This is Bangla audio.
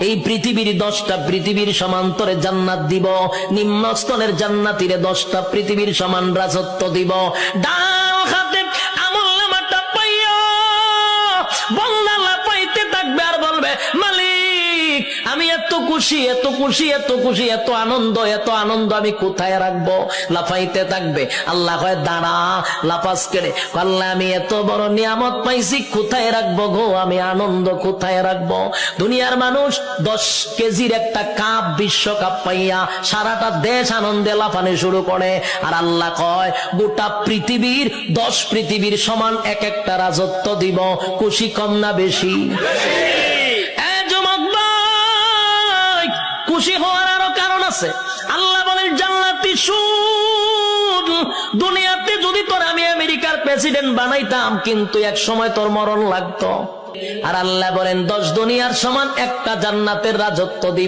এই পৃথিবীর 10টা পৃথিবীর সমান্তরে জান্নাত দিব, নিম্ন স্তরের জান্নাতীরে 10টা পৃথিবীর সমান রাজত্ব দিব। ডান হাতে আমলনামাটা পাইয়া বান্দা লাফাইতে থাকবে আর বলবে, মালিক আমি এত খুশি, এত খুশি, এত খুশি, এত আনন্দ, এত আনন্দ আমি কোথায় রাখবো? লাফাইতে থাকবে। আল্লাহ কয় দাঁড়া, লাফাস কেড়ে। আল্লাহ আমি এত বড় নিয়ামত পাইছি, কোথায় রাখবো গো? আমি আনন্দ কোথায় রাখবো? দুনিয়ার মানুষ 10 কেজির একটা কাপ, বিশ্বকাপ পাইয়া সারাটা দেশ আনন্দে লাফানো শুরু করে। আর আল্লাহ কয় গোটা পৃথিবীর 10 পৃথিবীর সমান এক একটা রাজত্ব দিব। খুশি কম না বেশি? খুশি হওয়ার আরো কারণ আছে। আল্লাহ বলেন জান্নাতি শুন, দুনিয়াতে যদি তোর আমি আমেরিকার প্রেসিডেন্ট বানাইতাম, কিন্তু এক সময় তোর মরণ লাগতো। আর আল্লাহ বলেন 10 দুনিয়ার সমান একটা জান্নাতের রাজত্ব দিব।